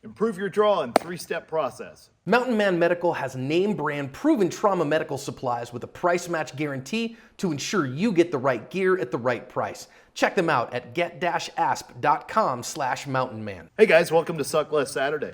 Improve your draw in 3-step process. Mountain Man Medical has name brand proven trauma medical supplies with a price match guarantee to ensure you get the right gear at the right price. Check them out at get-asp.com/mountainman. Hey guys, welcome to Suck Less Saturday.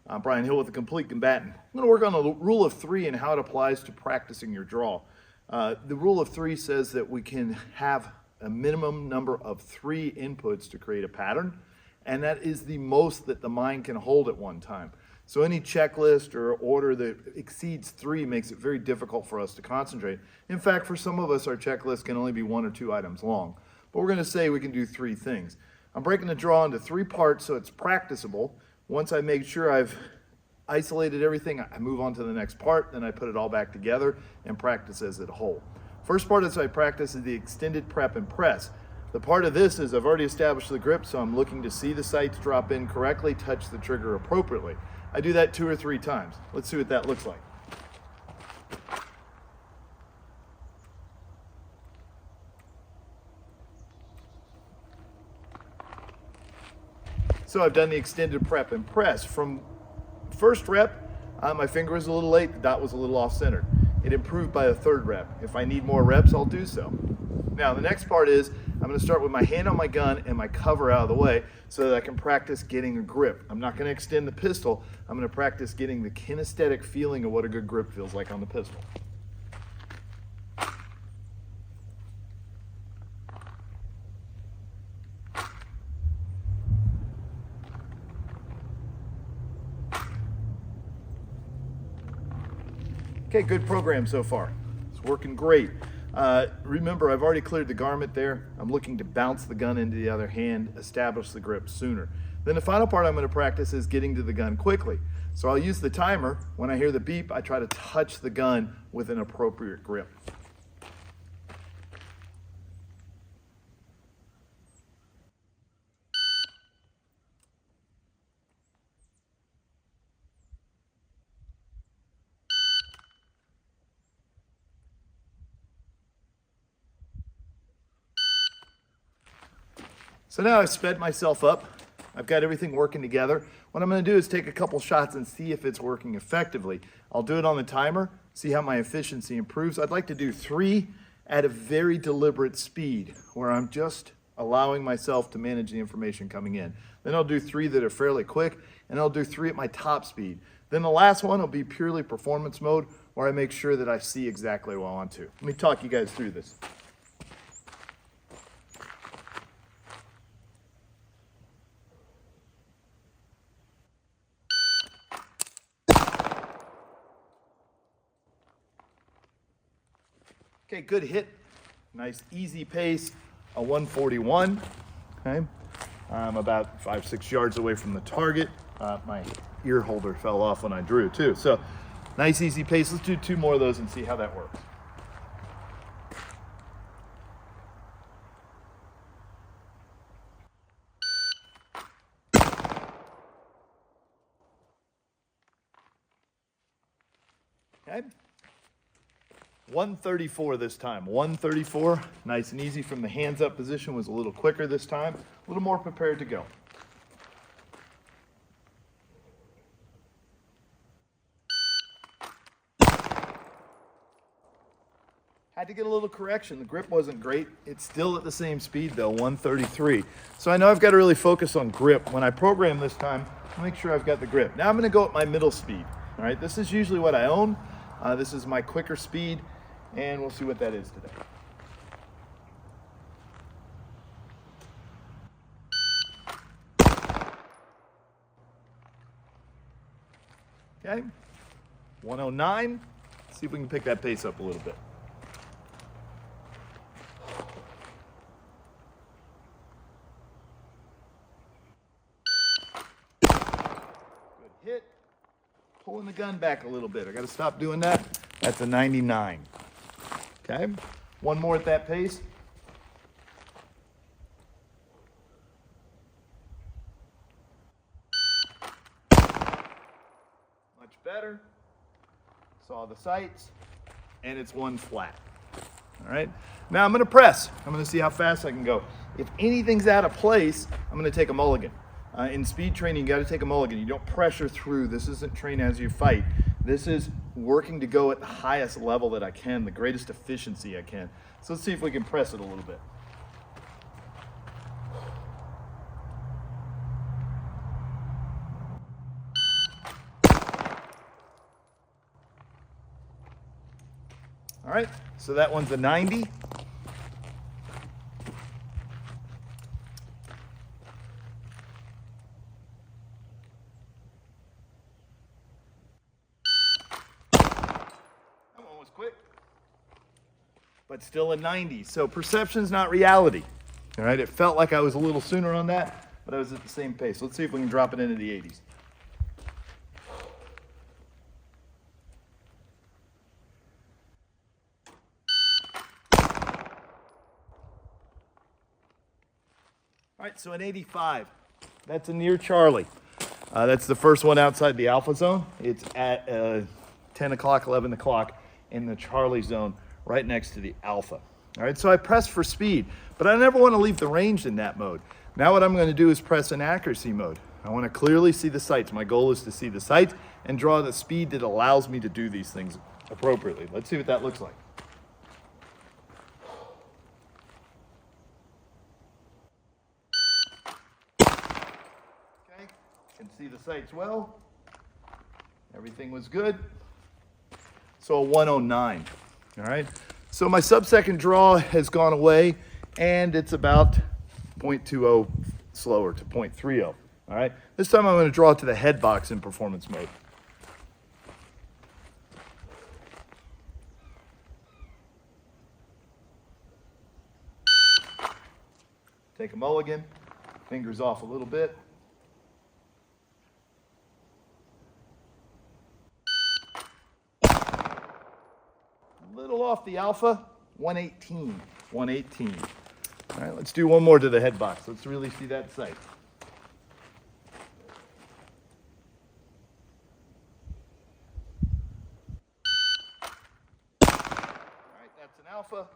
I'm Brian Hill with The Complete Combatant. I'm going to work on the rule of 3 and how it applies to practicing your draw. The rule of 3 says that we can have a minimum number of 3 inputs to create a pattern, and that is the most that the mind can hold at one time. So any checklist or order that exceeds 3 makes it very difficult for us to concentrate. In fact, for some of us, our checklist can only be 1 or 2 items long. But we're going to say we can do 3 things. I'm breaking the draw into 3 parts so it's practicable. Once I make sure I've isolated everything, I move on to the next part, then I put it all back together and practice as a whole. First part as I practice is the extended prep and press. The part of this is I've already established the grip, so I'm looking to see the sights drop in correctly, touch the trigger appropriately. I do that 2 or 3 times. Let's see what that looks like. So I've done the extended prep and press. From first rep, my finger was a little late, the dot was a little off-centered. It improved by a 3rd rep. If I need more reps, I'll do so. Now the next part is I'm going to start with my hand on my gun and my cover out of the way so that I can practice getting a grip. I'm not going to extend the pistol. I'm going to practice getting the kinesthetic feeling of what a good grip feels like on the pistol. Okay, good program so far. It's working great. Remember, I've already cleared the garment there. I'm looking to bounce the gun into the other hand, establish the grip sooner. Then the final part I'm going to practice is getting to the gun quickly. So I'll use the timer. When I hear the beep, I try to touch the gun with an appropriate grip. So now I've sped myself up. I've got everything working together. What I'm going to do is take a couple shots and see if it's working effectively. I'll do it on the timer, see how my efficiency improves. I'd like to do 3 at a very deliberate speed where I'm just allowing myself to manage the information coming in. Then I'll do 3 that are fairly quick, and I'll do 3 at my top speed. Then the last one will be purely performance mode where I make sure that I see exactly what I want to. Let me talk you guys through this. Okay, good hit. Nice easy pace, a 141. Okay, I'm about 5-6 yards away from the target. My ear holder fell off when I drew too. So nice easy pace. Let's do 2 more of those and see how that works. Okay. 134 this time, 134, nice and easy from the hands up position, was a little quicker this time, a little more prepared to go. Had to get a little correction, the grip wasn't great, it's still at the same speed though, 133. So I know I've got to really focus on grip. When I program this time, I'll make sure I've got the grip. Now I'm going to go at my middle speed, all right? This is usually what I own. This is my quicker speed. And we'll see what that is today. Okay, 109. See if we can pick that pace up a little bit. Good hit. Pulling the gun back a little bit. I got to stop doing that. That's a 99. Okay, 1 more at that pace. Much better. Saw the sights, and it's 1 flat. All right, now I'm going to press. I'm going to see how fast I can go. If anything's out of place, I'm going to take a mulligan. In speed training, you got to take a mulligan. You don't pressure through. This isn't train as you fight. This is working to go at the highest level that I can, the greatest efficiency I can. So let's see if we can press it a little bit. All right, so that one's a 90. Quick, but still a 90. So perception's not reality. All right, it felt like I was a little sooner on that, but I was at the same pace. Let's see if we can drop it into the 80s. All right, so an 85. That's a near Charlie. That's the first one outside the alpha zone. It's at 10 o'clock, 11 o'clock in the Charlie zone right next to the alpha. All right, so I press for speed, but I never want to leave the range in that mode. Now what I'm going to do is press in accuracy mode. I want to clearly see the sights. My goal is to see the sights and draw the speed that allows me to do these things appropriately. Let's see what that looks like. Okay, can see the sights well. Everything was good. So a 109, all right? So my sub-second draw has gone away, and it's about 0.20 slower to 0.30, all right? This time I'm gonna draw to the head box in performance mode. Take a mulligan, fingers off a little bit. Little off the alpha, 118, 118. All right, let's do one more to the head box. Let's really see that sight. All right, that's an alpha,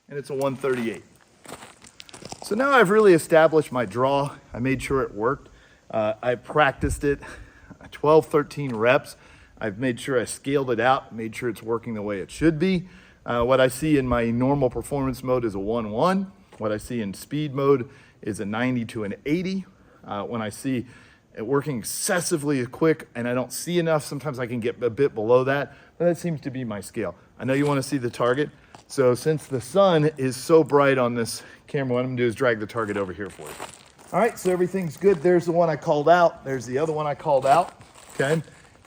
and it's a 138. So now I've really established my draw. I made sure it worked. I practiced it 12, 13 reps. I've made sure I scaled it out, made sure it's working the way it should be. What I see in my normal performance mode is a 1-1. What I see in speed mode is a 90 to an 80. When I see it working excessively quick and I don't see enough, sometimes I can get a bit below that, but that seems to be my scale. I know you want to see the target. So since the sun is so bright on this camera, what I'm gonna do is drag the target over here for you. All right, so everything's good. There's the one I called out. There's the other one I called out, okay?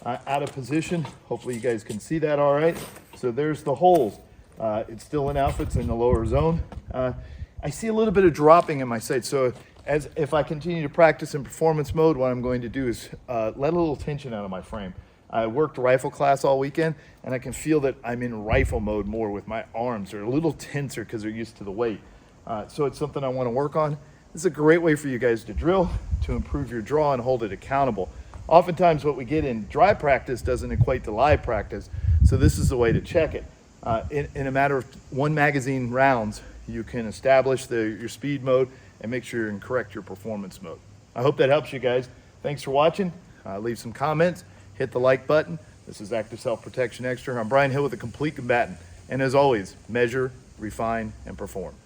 Out of position. Hopefully you guys can see that all right. So there's the holes. It's still in alpha, it's in the lower zone. I see a little bit of dropping in my sight. So if I continue to practice in performance mode, what I'm going to do is let a little tension out of my frame. I worked rifle class all weekend, and I can feel that I'm in rifle mode more with my arms. They're a little tenser because they're used to the weight. So it's something I want to work on. This is a great way for you guys to drill, to improve your draw and hold it accountable. Oftentimes what we get in dry practice doesn't equate to live practice, so this is the way to check it. In a matter of one magazine rounds, you can establish your speed mode and make sure you correct your performance mode. I hope that helps you guys. Thanks for watching. Leave some comments, hit the like button. This is Active Self-Protection Extra. I'm Brian Hill with The Complete Combatant. And as always, measure, refine, and perform.